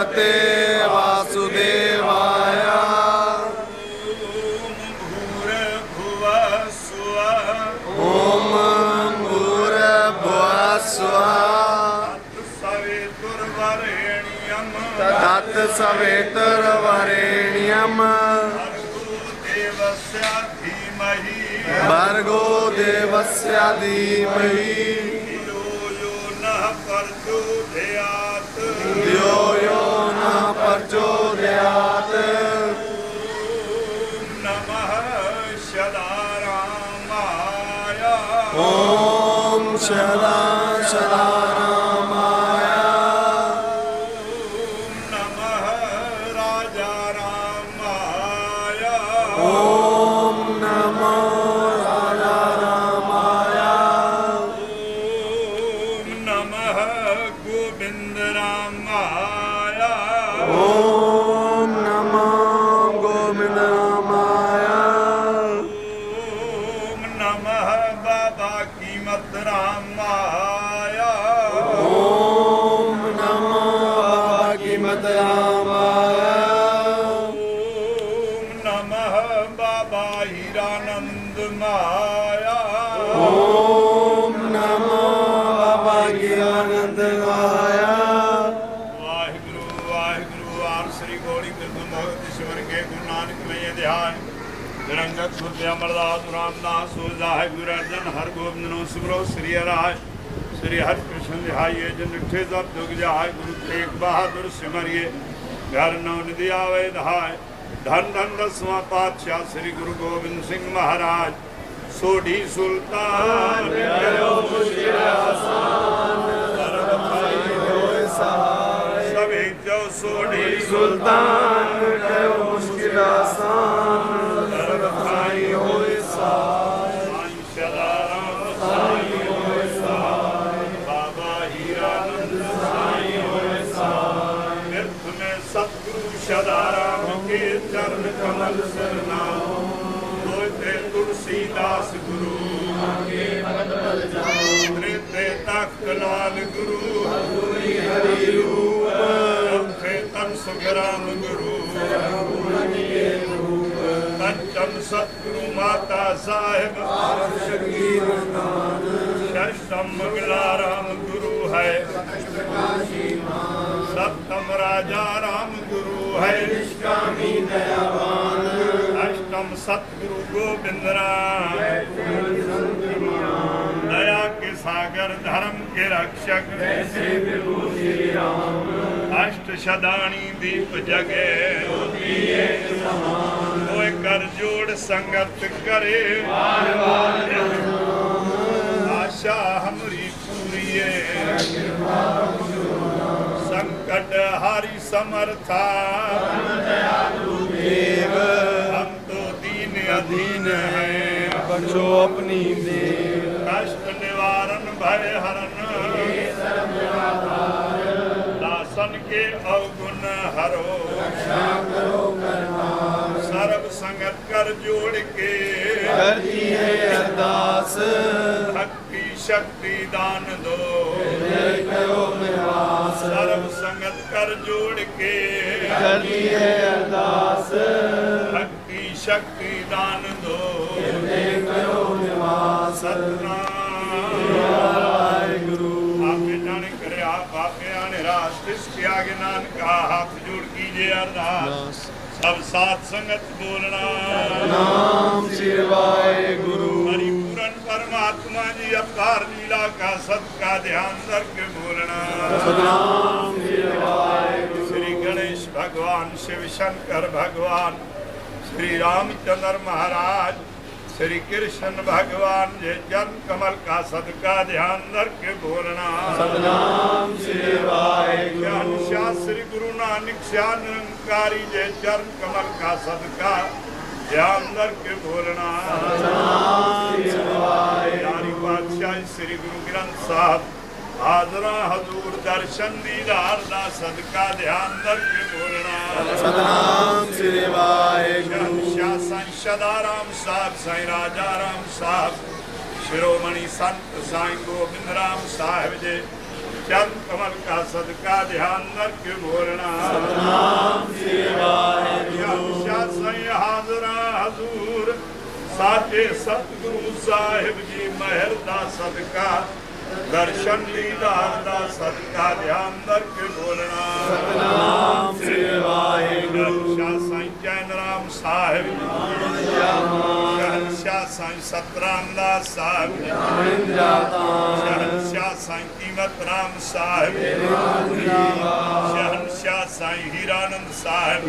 भगवते वासुदेवाय। ओम भूर्भुवः स्वः तत्सवितुर्वरेण्यं भर्गो देवस्य धीमहि धियो यो नः प्रचोदयात्। नमः सदारामाय। ओम सदा सदारामाय। नमः राजा रामाय। ओम नमो राजा रामाय। नमः गोविंद रामाय। ओम नमो गोविंद रामाय। ओम नमः बाबा कीमत रामाय। ओम नमो बाबा कीमत रामाय। ओम नमः बाबा हीरानंद माया। ओम नमो बाबा ज्ञानंद माया। वाहिगुरु वाहिगुरु आर श्री गौरी कृष्ण ईश्वर के गुरु नानक में ध्यान निरंजन सूर्य अमरदास रामदास सोजाय गुरु अर्जन हर गोविंद नो सुब्रो श्री हराय श्री हरि कृष्ण ध्याये जन निठे जब दुग जाय गुरु तेग बहादुर सिमरिये घर नौ निधि आवे धाय धन धन दसवां पातशाह श्री गुरु गोविंद सिंह महाराज सोढ़ी सुल्तान सभी जो सोढ़ी सुल्तान कयो मुश्किल आसान दर्द खाई होए सहाय। बाबा हीरानंद साई होए सहाय। तीर्थ में सतगुरु सदाराम के चरण कमल सरनाओ होते तुलसीदास गुरु त्रेते तख्त लाल गुरु हरि रूप तन सुखराम गुरु पंचम सतगुरु माता साहेब षष्टम मंगला राम गुरु है। सप्तम राजा राम गुरु है। अष्टम सतगुरु गोविंद राम दया के सागर धर्म के रक्षक अष्ट सदानी दीप जगे कोई कर जोड़ संगत करे आशा हमरी पूरी संकट हारी समर्था देव हम तो दीन अधीन हैं बख्शो अपनी देव। कष्ट निवारण भय हरण दासन के अवगुण हरो सर्व संगत कर जोड़ के करती है अरदास भक्ति शक्ति दान दो करो निवास। सर्व संगत कर जोड़ के करती है अरदास भक्ति शक्ति दान दो करो निवास। सतनाम वाहिगुरु आपने जाने करे आप आपके आने राष्ट्र इसके आगे नानक का हाथ जोड़ कीजिए अरदास सब साथ संगत बोलना नाम शिवाय गुरु। परिपूर्ण परमात्मा जी अवतार लीला का सबका ध्यान करके बोलना सतनाम शिवाय गुरु। श्री गणेश भगवान शिव शंकर भगवान श्री रामचंद्र महाराज श्री कृष्ण भगवान जे जन्म कमल का सदका ध्यान करके बोलना सतनाम शिवाय ज्ञान गुरु। शास्त्री गुरु नानक श्याम निरंकारी जे चरण कमल का सदका ध्यान करके बोलना सतनाम शिवाय यारी बादशाह श्री गुरु ग्रंथ साहब हाजरा हजूर दर्शन दीदार दा सदका ध्यान करके बोलना सतनाम शिवाय गुरु। शासन सदाराम साहब साईं राजा राम साहब शिरोमणि संत साईं गोविंद राम साहिब जे चरण कमल का सदका ध्यान रख बोलना सतनाम श्री वाहेगुरु साईं हाजरा हजूर साचे सतगुरु साहिब जी महर दा सदका दर्शन दीदार दा सदका ध्यान रख बोलना सतनाम श्री वाहेगुरु साईं जैन राम साहिब शहंशाह साईं सतराम दास साहिब शहंशाह साईं कीमत राम साहिब शहंशाह साईं हीरानंद साहिब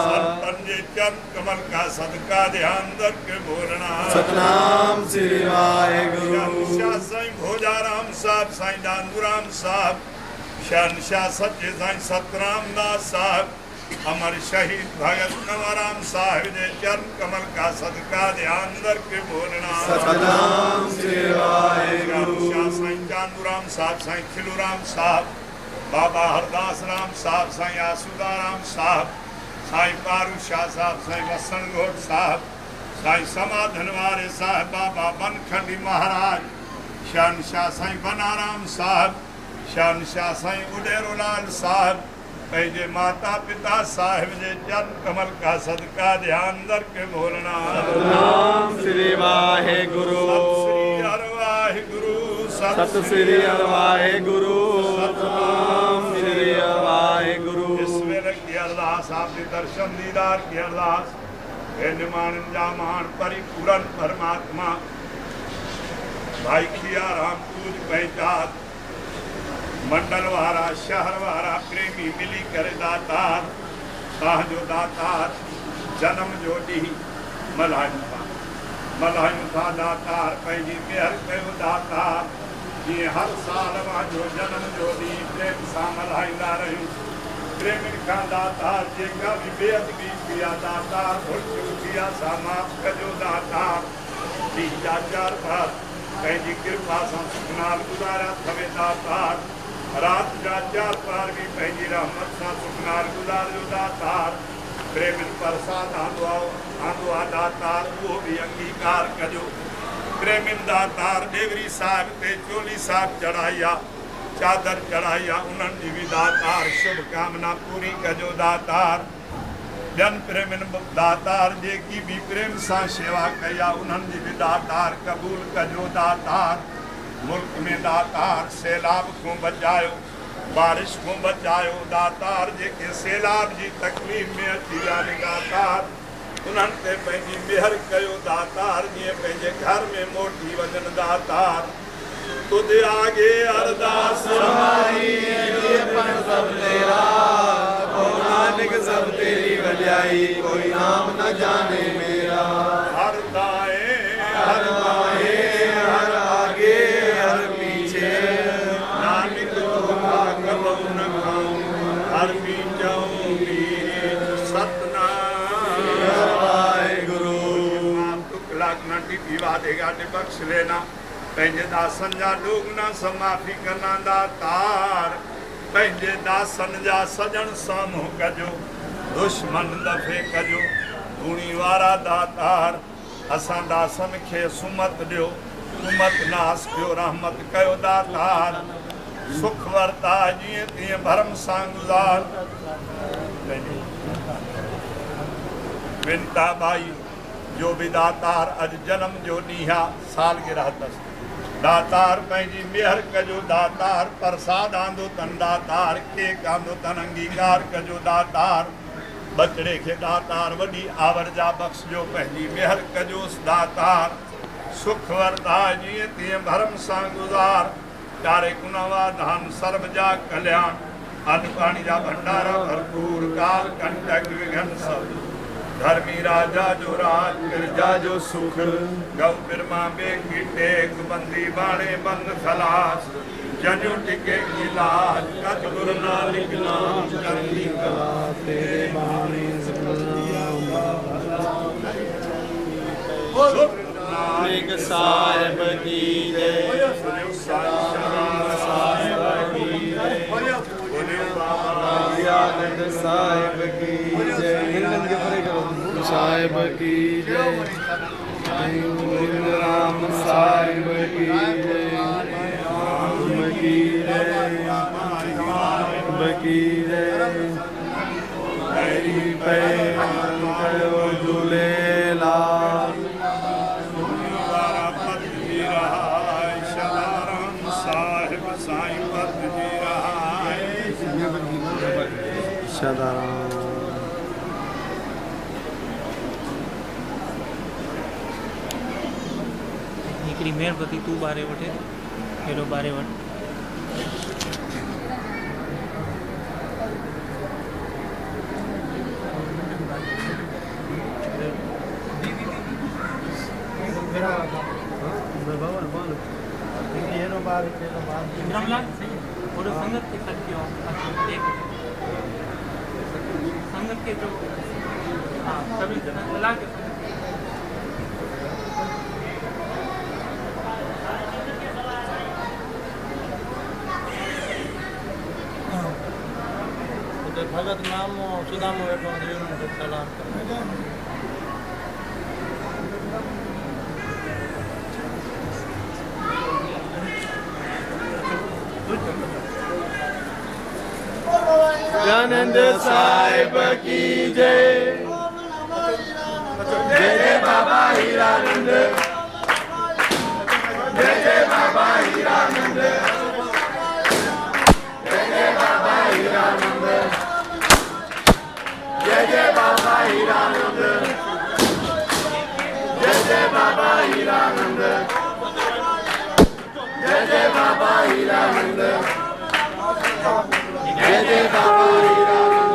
संतन जे चरण कमल का सदका ध्यान रख बोलना सतनाम श्री वाहेगुरु शहंशाह साईं भोजाराम साहब साईं दानूराम साहब शहंशाह सच्चे साईं सतराम दास साहब अमर शहीद भगत कंवराम साहिब जे चरण कमल का सदका ध्यान रख बोलना सतनाम श्री वाहेगुरु शहंशाह साईं दानूराम साहब साईं खिलूराम साहब बाबा हरदास राम साहब साईं आसूदा राम साहब साईं पारू शाह साहब साईं वसन गोट साहब साईं समाधन वारे साहब बाबा बनखंडी महाराज शहंशाह साईं बनाराम साहब शहंशाह साईं उडेरोलाल साहब पंहिंजे माता पिता साहिब जे चरण कमल का सदका ध्यान रख बोलना सतनाम श्री वाहेगुरु सत श्री हर वाहिगुरु सतनाम श्री वाहेगुरु इस वेले की अरदास आपके दर्शन दीदार की अरदास हे निमान जामान परिपूरन परमात्मा भाई खिया राम पूज पहचान मंडल वारा शहर वारा प्रेमी मिली करे दातार साह जो दातार जन्म जो डी मल्हायूं था दातार पंहिंजी मेहर कयो दातार जीअं हर साल मुंहिंजो जन्म जो ॾींहुं प्रेम सां मल्हाईंदा रहियूं प्रेमियुनि खां दातार जेका बि बेअदबी थी आहे दातार भुल थी आहे सा माफ़ कजो दातार ॾींहं जा 4 बार पंहिंजी कृपा सां सुखनाल गुज़ारिया अथव दातार रात जा 4 बार भी पंहिंजी रहमत सां सुखनाल गुज़ारियो दातार प्रेमियुनि प्रसाद आंदो आहे दातार उहो बि अंगीकार कजो प्रेमियुनि दातार देवरी साहिब ते चोली साहिब चढ़ाई आहे चादर चढ़ाई आहे उन्हनि जी बि दातार शुभकामना पूरी कजो दातार ॿियनि प्रेमियुनि दातार जेकी बि प्रेम सां शेवा कई आहे उन्हनि जी बि दातार क़बूल कजो दातार मुल्क में दातार सैलाब को बचायो बारिश को बचायो दातार जेके सैलाब जी तकलीफ़ में अची विया दातार उन्हनि ते पंहिंजी मेहर कयो दातार जीअं पंहिंजे घर में मोटी वञनि दातार तुझे आगे अरदास सब तेरा नानक सब तेरी वजाई कोई नाम न जाने मेरा हर दाएं हर बाएं हर आगे हर पीछे नानक धोखा कबहू न खाऊं हर बीजाऊं बीज सतनाम वाहेगुरु तुकलाक न टिपी वादेगा ने बख्श लेना पंहिंजे दासन जा डोगना समाफ़ी करना दातार पंहिंजे दासन जा सजण साम्हूं कजो दुश्मन दफ़े कजो धूणी वारा दातार असां दासन खे सुमत ॾियो उमत नास कयो रहमत कयो दातार सुख वरता जीअं तीअं भरम सां गुज़ार विनता बाई जो बि दातार अॼु जनम जो ॾींहुं आहे सालगिरह अथसि दातार पंहिंजी मेहर कजो दातार प्रसाद आंदो तन दातार केक आंदो तन अंगीकार कजो दातार बचड़े खे दातार वॾी आवरजा बख़्शजो पंहिंजी मेहर कजोसि दातार सुख वरता जीअं तीअं भरम सां गुज़ार चारे कुनवा धान सर्व जा कल्याण अन्न पाणी जा भंडारा भरपूर काल कंटक विघन सब धर्मी राजा जो राज प्रजा जो सुख गौ बिरमा बेगी टेक बंदी बाणे बंद खलास जनु टिके इलाज कच गुरु नानक नाम चंदी कला तेरे बाणे नानक साहिब की जय साहिब की जय आनंद साहिब की जय साहिब की जय राम साहिब की जय बकीरे हरी पे कयो झूलेलाल सदाराम हिकिड़ी मेणबती तूं ॿारे वठे हेॾो ॿारे वठ ब्रह्मलाल थोड़ो संगत के साथ क्यों संगत के जो हाँ सभी मिला के भगत नाम सुदाम वेठो सलाम आनंद साहिब की जय जय जय बाबा हीरानंद जय जय बाबा हीरानंद जय जय बाबा हीरानंद जय जय बाबा हीरानंद जय जय बाबा हीरानंद जय जय बाबा हीरानंद जय जय बाबा हीरानंद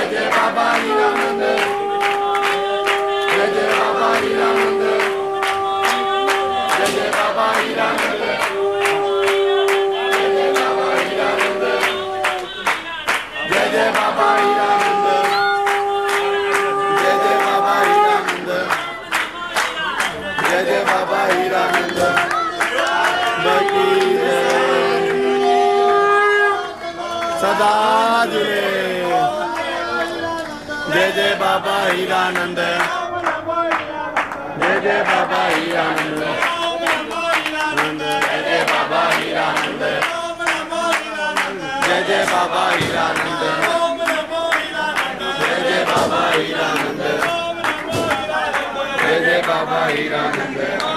जय बाबा हीरानंद जय बाबा हीरानंद जय जय बाबा हीरानंद जय जय बाबा हीरानंद जय जय बाबा हीरानंद जय जय बाबा हीरानंद सदा जुड़े जय जय बाबा हीरानंद जय जय बाबा हीरानंद जय जय बाबा हीरानंद जय जय बाबा हीरानंद जय जय बाबा हीरानंद जय जय बाबा हीरानंद